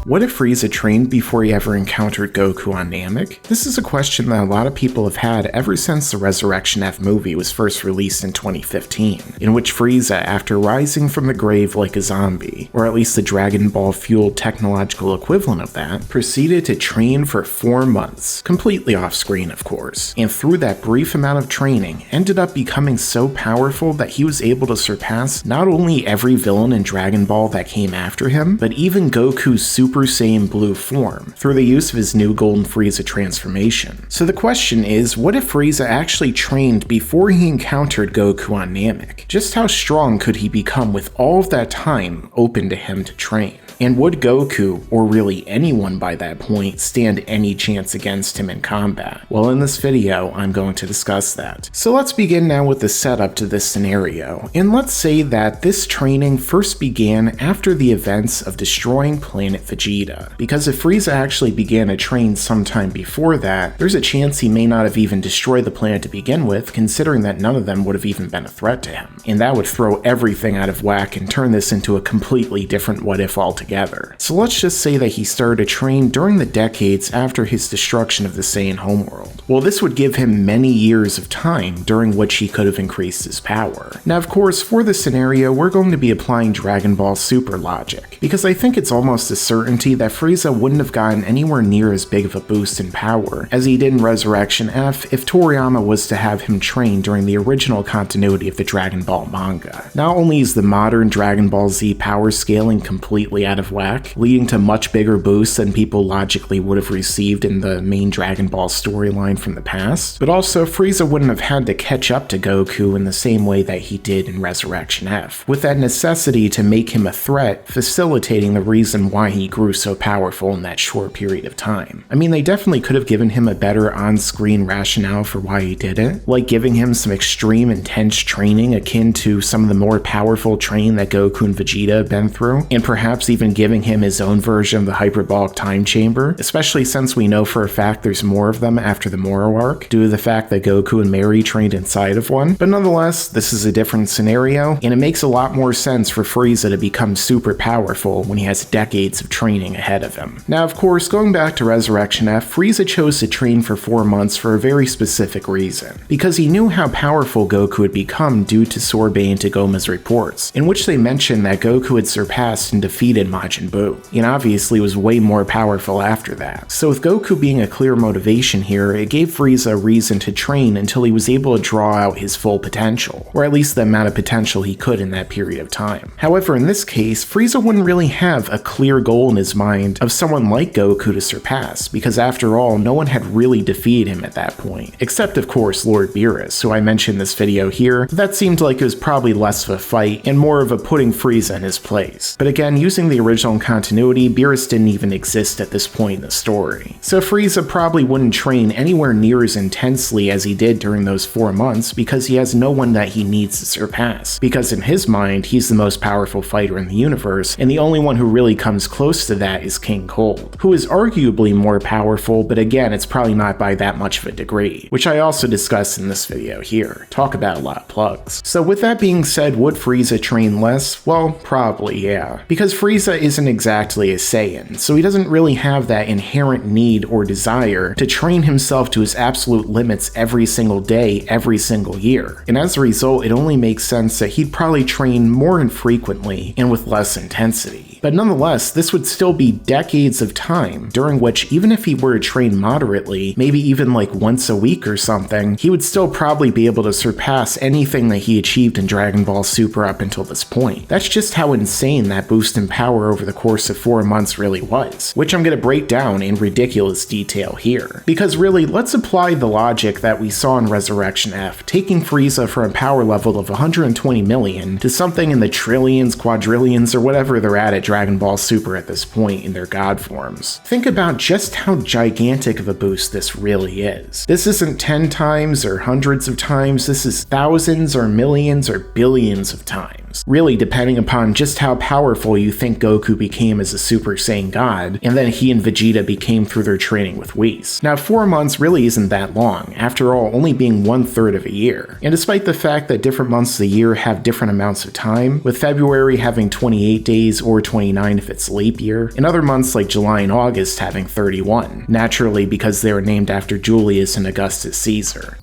What if Frieza trained before he ever encountered Goku on Namek? This is a question that a lot of people have had ever since the Resurrection F movie was first released in 2015, in which Frieza, after rising from the grave like a zombie, or at least the Dragon Ball fueled technological equivalent of that, proceeded to train for 4 months, completely off screen of course, and through that brief amount of training ended up becoming so powerful that he was able to surpass not only every villain in Dragon Ball that came after him, but even Goku's Super Saiyan Blue form, through the use of his new Golden Frieza transformation. So the question is, what if Frieza actually trained before he encountered Goku on Namek? Just how strong could he become with all of that time open to him to train? And would Goku, or really anyone by that point, stand any chance against him in combat? Well, in this video, I'm going to discuss that. So let's begin now with the setup to this scenario, and let's say that this training first began after the events of destroying planet Vegeta. Because if Frieza actually began to train sometime before that, there's a chance he may not have even destroyed the planet to begin with, considering that none of them would have even been a threat to him. And that would throw everything out of whack and turn this into a completely different what if altogether. So let's just say that he started to train during the decades after his destruction of the Saiyan homeworld. Well, this would give him many years of time during which he could have increased his power. Now, of course, for this scenario, we're going to be applying Dragon Ball Super logic, because I think it's almost a certainty that Frieza wouldn't have gotten anywhere near as big of a boost in power as he did in Resurrection F if Toriyama was to have him train during the original continuity of the Dragon Ball manga. Not only is the modern Dragon Ball Z power scaling completely out of whack, leading to much bigger boosts than people logically would have received in the main Dragon Ball storyline from the past, but also Frieza wouldn't have had to catch up to Goku in the same way that he did in Resurrection F, with that necessity to make him a threat facilitating the reason why he grew so powerful in that short period of time. I mean, they definitely could have given him a better on-screen rationale for why he did it, like giving him some extreme intense training akin to some of the more powerful training that Goku and Vegeta have been through, and perhaps even giving him his own version of the hyperbolic time chamber, especially since we know for a fact there's more of them after the Moro arc, due to the fact that Goku and Mary trained inside of one. But nonetheless, this is a different scenario, and it makes a lot more sense for Frieza to become super powerful when he has decades of training ahead of him. Now, of course, going back to Resurrection F, Frieza chose to train for 4 months for a very specific reason, because he knew how powerful Goku had become due to Sorbet and Tagoma's reports, in which they mentioned that Goku had surpassed and defeated Majin Buu, and obviously was way more powerful after that. So with Goku being a clear motivation here, it gave Frieza a reason to train until he was able to draw out his full potential, or at least the amount of potential he could in that period of time. However, in this case, Frieza wouldn't really have a clear goal in his mind of someone like Goku to surpass, because after all, no one had really defeated him at that point, except of course Lord Beerus, who I mentioned in this video here, but that seemed like it was probably less of a fight and more of a putting Frieza in his place. But again, using the original continuity, Beerus didn't even exist at this point in the story. So Frieza probably wouldn't train anywhere near as intensely as he did during those 4 months because he has no one that he needs to surpass, because in his mind, he's the most powerful fighter in the universe, and the only one who really comes close to that is King Cold, who is arguably more powerful, but again, it's probably not by that much of a degree, which I also discussed in this video here. Talk about a lot of plugs. So with that being said, would Frieza train less? Well, probably yeah, because Frieza isn't exactly a Saiyan, so he doesn't really have that inherent need or desire to train himself to his absolute limits every single day, every single year. And as a result, it only makes sense that he'd probably train more infrequently and with less intensity. But nonetheless, this would still be decades of time, during which even if he were to train moderately, maybe even like once a week or something, he would still probably be able to surpass anything that he achieved in Dragon Ball Super up until this point. That's just how insane that boost in power over the course of 4 months really was, which I'm going to break down in ridiculous detail here. Because really, let's apply the logic that we saw in Resurrection F, taking Frieza from a power level of 120 million to something in the trillions, quadrillions, or whatever they're at Dragon Ball Super at this point in their god forms. Think about just how gigantic of a boost this really is. This isn't 10 times or hundreds of times, this is thousands or millions or billions of times. Really depending upon just how powerful you think Goku became as a Super Saiyan God, and then he and Vegeta became through their training with Whis. Now 4 months really isn't that long, after all only being 1/3 of a year. And despite the fact that different months of the year have different amounts of time, with February having 28 days or 29 if it's leap year, and other months like July and August having 31, naturally because they were named after Julius and Augustus Caesar.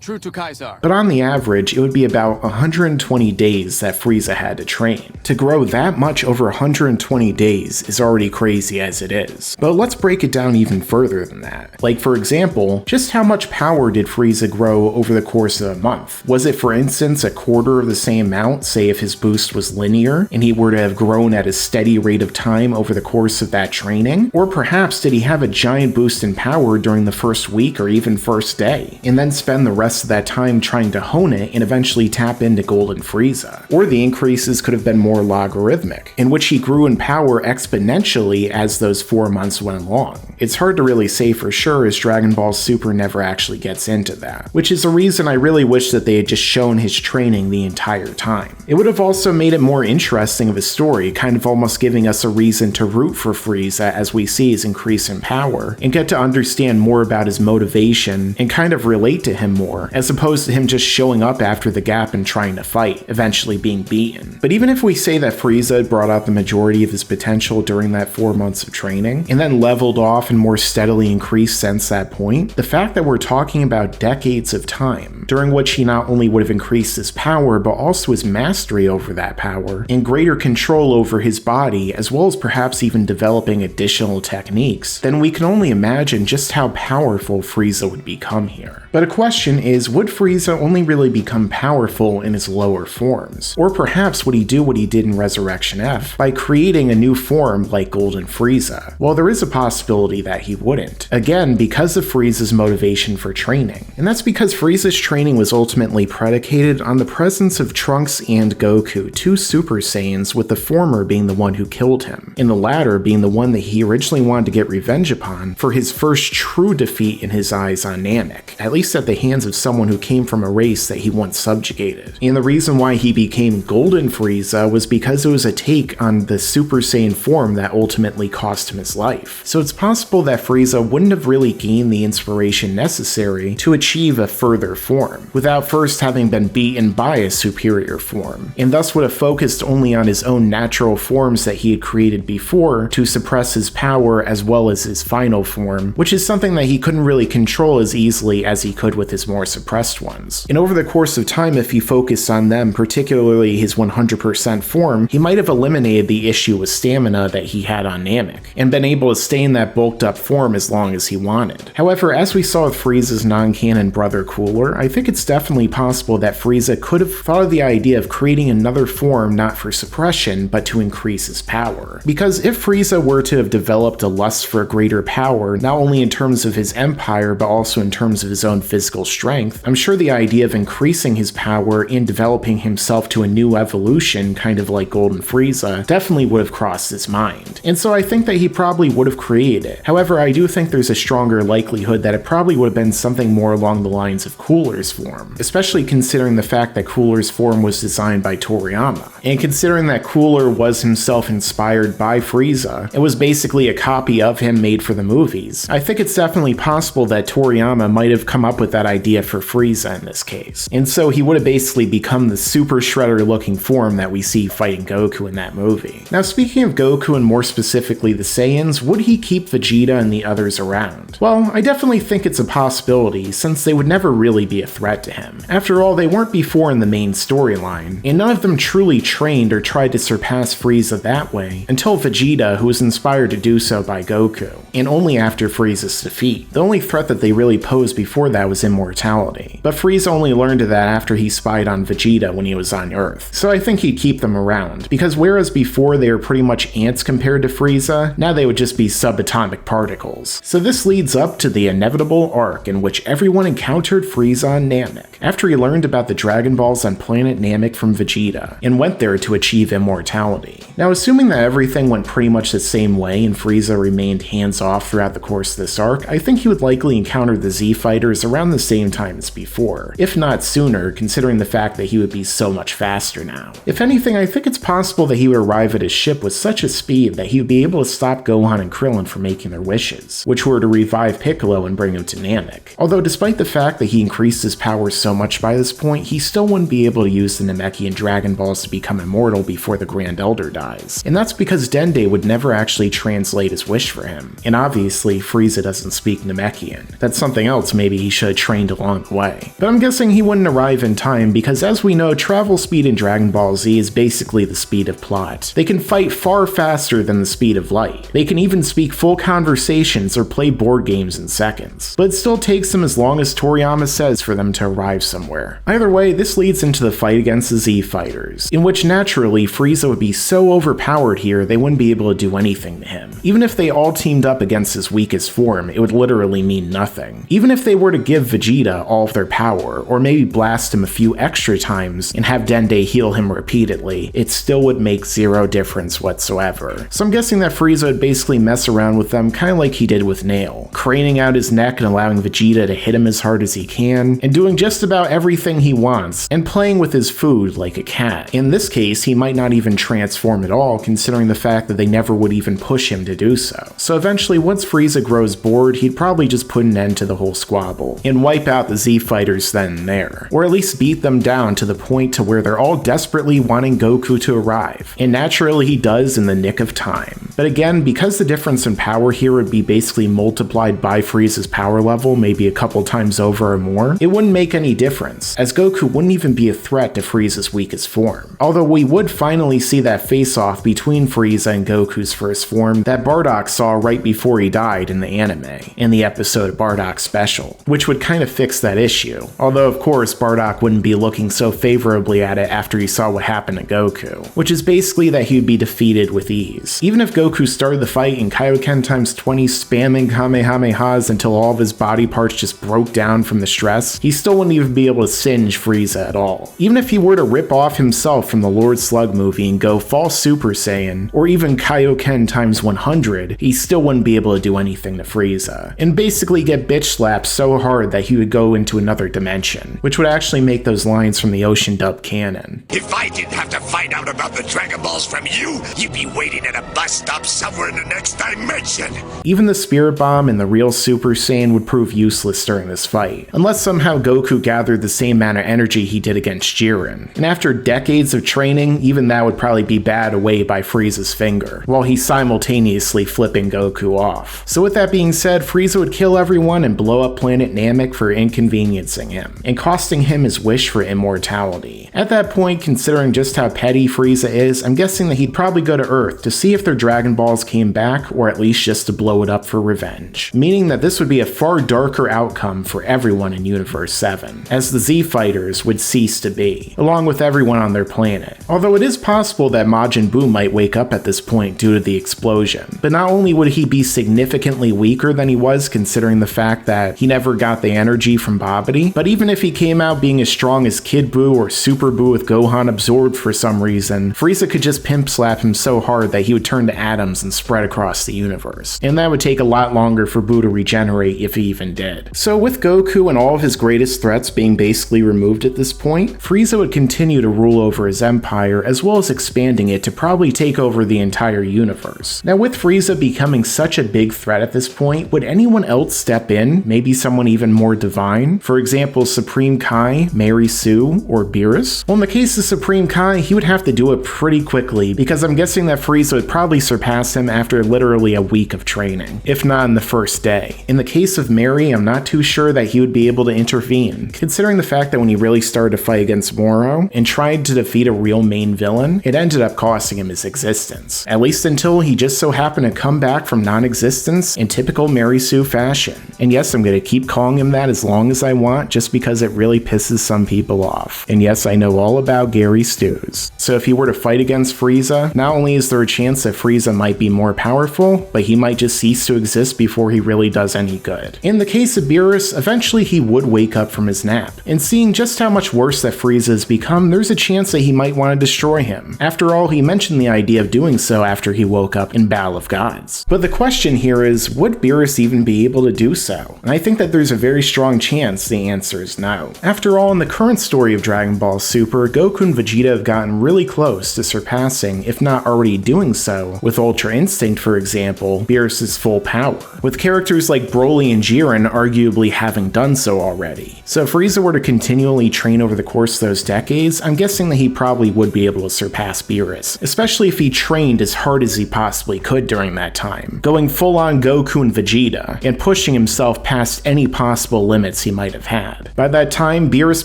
True to Kaiser. But on the average, it would be about 120 days that Frieza had to train. To grow that much over 120 days is already crazy as it is. But let's break it down even further than that. Like for example, just how much power did Frieza grow over the course of a month? Was it for instance a quarter of the same amount, say if his boost was linear, and he were to have grown at a steady rate of time over the course of that training? Or perhaps did he have a giant boost in power during the first week or even first day, and then spend the rest of that time trying to hone it and eventually tap into Golden Frieza? Or the increases could have been more logarithmic, in which he grew in power exponentially as those 4 months went along. It's hard to really say for sure as Dragon Ball Super never actually gets into that, which is a reason I really wish that they had just shown his training the entire time. It would have also made it more interesting of a story, kind of almost giving us a reason to root for Frieza as we see his increase in power, and get to understand more about his motivation and kind of relate to him more, as opposed to him just showing up after the gap and trying to fight, eventually being beaten. But even if we say that Frieza brought out the majority of his potential during that 4 months of training, and then leveled off and more steadily increased since that point, the fact that we're talking about decades of time, during which he not only would have increased his power, but also his mastery over that power, and greater control over his body, as well as perhaps even developing additional techniques, then we can only imagine just how powerful Frieza would become here. But a question is, would Frieza only really become powerful in his lower forms? Or perhaps would he do what he did in Resurrection F by creating a new form like Golden Frieza? Well, there is a possibility that he wouldn't. Again, because of Frieza's motivation for training. And that's because Frieza's training was ultimately predicated on the presence of Trunks and Goku, two Super Saiyans, with the former being the one who killed him, and the latter being the one that he originally wanted to get revenge upon for his first true defeat in his eyes on Namek, at least at the hands of someone who came from a race that he once subjugated. And the reason why he became Golden Frieza was because it was a take on the Super Saiyan form that ultimately cost him his life. So it's possible that Frieza wouldn't have really gained the inspiration necessary to achieve a further form, without first having been beaten by a superior form, and thus would have focused only on his own natural forms that he had created before to suppress his power as well as his final form, which is something that he couldn't really control as easily as he could with his more suppressed ones. And over the course of time, if he focused on them, particularly his 100% form, he might have eliminated the issue with stamina that he had on Namek, and been able to stay in that bulked up form as long as he wanted. However, as we saw with Frieza's non-canon brother Cooler, I think it's definitely possible that Frieza could have thought of the idea of creating another form not for suppression, but to increase his power. Because if Frieza were to have developed a lust for greater power, not only in terms of his empire, but also in terms of his own physical strength, I'm sure the idea of increasing his power and developing himself to a new evolution, kind of like Golden Frieza, definitely would have crossed his mind. And so I think that he probably would have created it. However, I do think there's a stronger likelihood that it probably would have been something more along the lines of Cooler's form, especially considering the fact that Cooler's form was designed by Toriyama. And considering that Cooler was himself inspired by Frieza, it was basically a copy of him made for the movies, I think it's definitely possible that Toriyama might have come up with that idea for Frieza in this case. And so he would have basically become the Super Shredder looking form that we see fighting Goku in that movie. Now speaking of Goku and more specifically the Saiyans, would he keep Vegeta and the others around? Well, I definitely think it's a possibility since they would never really be a threat to him. After all, they weren't before in the main storyline, and none of them truly trained or tried to surpass Frieza that way until Vegeta, who was inspired to do so by Goku, and only after Frieza's defeat. The only threat that they really posed before that was immortality, but Frieza only learned of that after he spied on Vegeta when he was on Earth, so I think he'd keep them around, because whereas before they were pretty much ants compared to Frieza, now they would just be subatomic particles. So this leads up to the inevitable arc in which everyone encountered Frieza on Namek, after he learned about the Dragon Balls on planet Namek from Vegeta, and went there to achieve immortality. Now assuming that everything went pretty much the same way and Frieza remained hands-off throughout the course of this arc, I think he would likely encounter the Z Fighters around the same time time as before, if not sooner, considering the fact that he would be so much faster now. If anything, I think it's possible that he would arrive at his ship with such a speed that he would be able to stop Gohan and Krillin from making their wishes, which were to revive Piccolo and bring him to Namek. Although despite the fact that he increased his power so much by this point, he still wouldn't be able to use the Namekian Dragon Balls to become immortal before the Grand Elder dies. And that's because Dende would never actually translate his wish for him. And obviously, Frieza doesn't speak Namekian. That's something else maybe he should have trained along the way. But I'm guessing he wouldn't arrive in time because, as we know, travel speed in Dragon Ball Z is basically the speed of plot. They can fight far faster than the speed of light. They can even speak full conversations or play board games in seconds. But it still takes them as long as Toriyama says for them to arrive somewhere. Either way, this leads into the fight against the Z Fighters, in which naturally Frieza would be so overpowered here they wouldn't be able to do anything to him. Even if they all teamed up against his weakest form, it would literally mean nothing. Even if they were to give Vegeta all of their power, or maybe blast him a few extra times and have Dende heal him repeatedly, it still would make zero difference whatsoever. So I'm guessing that Frieza would basically mess around with them kinda like he did with Nail, craning out his neck and allowing Vegeta to hit him as hard as he can, and doing just about everything he wants, and playing with his food like a cat. In this case, he might not even transform at all, considering the fact that they never would even push him to do so. So eventually, once Frieza grows bored, he'd probably just put an end to the whole squabble, and wipe out the Z Fighters then and there. Or at least beat them down to the point to where they're all desperately wanting Goku to arrive. And naturally he does in the nick of time. But again, because the difference in power here would be basically multiplied by Frieza's power level maybe a couple times over or more, it wouldn't make any difference, as Goku wouldn't even be a threat to Frieza's weakest form. Although we would finally see that face-off between Frieza and Goku's first form that Bardock saw right before he died in the anime, in the episode Bardock Special, which would kind of fix that issue. Although of course Bardock wouldn't be looking so favorably at it after he saw what happened to Goku, which is basically that he would be defeated with ease. Even if Goku started the fight in Kaioken times 20 spamming Kamehamehas until all of his body parts just broke down from the stress, he still wouldn't even be able to singe Frieza at all. Even if he were to rip off himself from the Lord Slug movie and go full Super Saiyan, or even Kaioken times 100, he still wouldn't be able to do anything to Frieza, and basically get bitch slapped so hard that he would go into another dimension, which would actually make those lines from the Ocean Dub canon. If I didn't have to find out about the Dragon Balls from you, you'd be waiting at a bus stop somewhere in the next dimension. Even the Spirit Bomb and the real Super Saiyan would prove useless during this fight, unless somehow Goku gathered the same amount of energy he did against Jiren. And after decades of training, even that would probably be batted away by Frieza's finger, while he's simultaneously flipping Goku off. So with that being said, Frieza would kill everyone and blow up planet Namek for inconveniencing him, and costing him his wish for immortality. At that point, considering just how petty Frieza is, I'm guessing that he'd probably go to Earth to see if their Dragon Balls came back, or at least just to blow it up for revenge. Meaning that this would be a far darker outcome for everyone in Universe 7, as the Z Fighters would cease to be, along with everyone on their planet. Although it is possible that Majin Buu might wake up at this point due to the explosion, but not only would he be significantly weaker than he was considering the fact that he never got the energy from Babidi, but even if he came out being as strong as Kid Buu or Super Buu with Gohan absorbed for some reason, Frieza could just pimp slap him so hard that he would turn to atoms and spread across the universe. And that would take a lot longer for Buu to regenerate if he even did. So with Goku and all of his greatest threats being basically removed at this point, Frieza would continue to rule over his empire as well as expanding it to probably take over the entire universe. Now with Frieza becoming such a big threat at this point, would anyone else step in? Maybe someone even more divine? For example, Supreme Kai, Mary Sue, or Beerus? Well, in the case of Supreme Kai, he would have to do it pretty quickly because I'm guessing that Frieza would probably surpass him after literally a week of training, if not in the first day. In the case of Mary, I'm not too sure that he would be able to intervene, considering the fact that when he really started to fight against Moro and tried to defeat a real main villain, it ended up costing him his existence, at least until he just so happened to come back from non-existence in typical Mary Sue fashion. And yes, I'm gonna keep calling him that as long as I want, just because it really pisses some people off. And yes, I know all about Gary Stews. So if he were to fight against Frieza, not only is there a chance that Frieza might be more powerful, but he might just cease to exist before he really does any good. In the case of Beerus, eventually he would wake up from his nap, and seeing just how much worse that Frieza has become, there's a chance that he might want to destroy him. After all, he mentioned the idea of doing so after he woke up in Battle of Gods. But the question here is, would Beerus even be able to do so? And I think that there's a very strong chance chance the answer is no. After all, in the current story of Dragon Ball Super, Goku and Vegeta have gotten really close to surpassing, if not already doing so, with Ultra Instinct for example, Beerus's full power, with characters like Broly and Jiren arguably having done so already. So if Frieza were to continually train over the course of those decades, I'm guessing that he probably would be able to surpass Beerus, especially if he trained as hard as he possibly could during that time, going full on Goku and Vegeta, and pushing himself past any possible limits he might have had. By that time, Beerus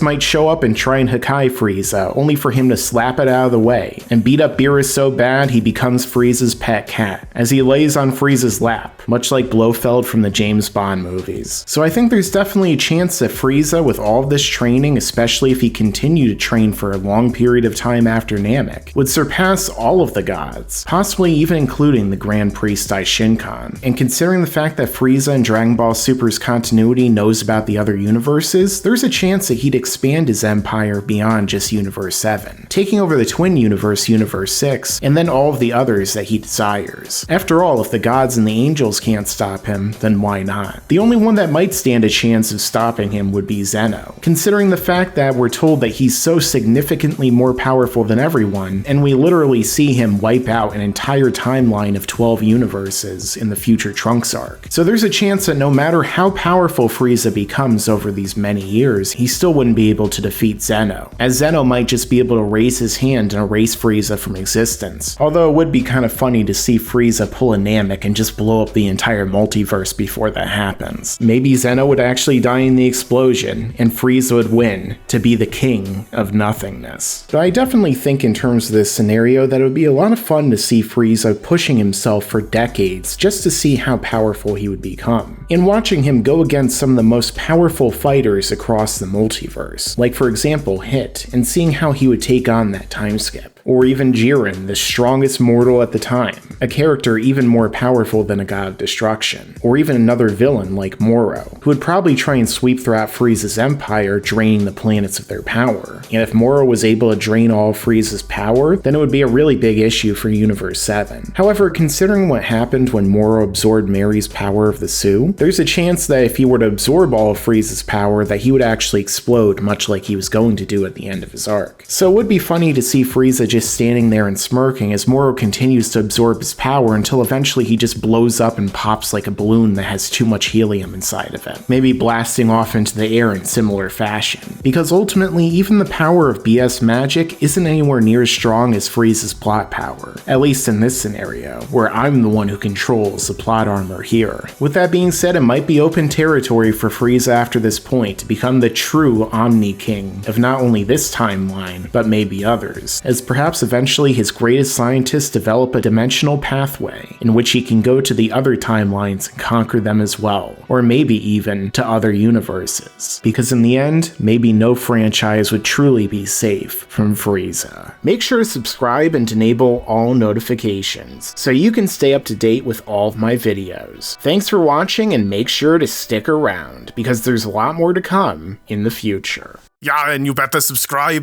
might show up and try and Hakai Frieza, only for him to slap it out of the way, and beat up Beerus so bad he becomes Frieza's pet cat, as he lays on Frieza's lap, much like Blofeld from the James Bond movies. So I think there's definitely a chance that Frieza, with all of this training, especially if he continued to train for a long period of time after Namek, would surpass all of the gods, possibly even including the Grand Priest Daishinkan. And considering the fact that Frieza in Dragon Ball Super's continuity knows about the other universes, there's a chance that he'd expand his empire beyond just Universe 7, taking over the Twin Universe, Universe 6, and then all of the others that he desires. After all, if the gods and the angels can't stop him, then why not? The only one that might stand a chance of stopping him would be Zeno, considering the fact that we're told that he's so significantly more powerful than everyone, and we literally see him wipe out an entire timeline of 12 universes in the future Trunks arc. So there's a chance that no matter how powerful Frieza becomes over these many years, he still wouldn't be able to defeat Zeno, as Zeno might just be able to raise his hand and erase Frieza from existence. Although it would be kind of funny to see Frieza pull a Namek and just blow up the entire multiverse before that happens. Maybe Zeno would actually die in the explosion, and Frieza would win to be the king of nothingness. But I definitely think in terms of this scenario that it would be a lot of fun to see Frieza pushing himself for decades just to see how powerful he would become, and watching him go against some of the most powerful fighters across the multiverse, like for example Hit, and seeing how he would take on that time skip. Or even Jiren, the strongest mortal at the time, a character even more powerful than a god of destruction. Or even another villain like Moro, who would probably try and sweep throughout Frieza's empire, draining the planets of their power. And if Moro was able to drain all of Frieza's power, then it would be a really big issue for Universe 7. However, considering what happened when Moro absorbed Mary's power of the Sioux, there's a chance that if he were to absorb all of Frieza's power, that he would actually explode, much like he was going to do at the end of his arc. So it would be funny to see Frieza just standing there and smirking as Moro continues to absorb his power until eventually he just blows up and pops like a balloon that has too much helium inside of it, maybe blasting off into the air in similar fashion. Because ultimately, even the power of BS magic isn't anywhere near as strong as Frieza's plot power, at least in this scenario, where I'm the one who controls the plot armor here. With that being said, it might be open territory for Frieza after this point to become the true Omni King of not only this timeline, but maybe others, as perhaps eventually his greatest scientists develop a dimensional pathway in which he can go to the other timelines and conquer them as well, or maybe even to other universes. Because in the end, maybe no franchise would truly be safe from Frieza. Make sure to subscribe and enable all notifications so you can stay up to date with all of my videos. Thanks for watching, and make sure to stick around because there's a lot more to come in the future. Yeah, and you better subscribe.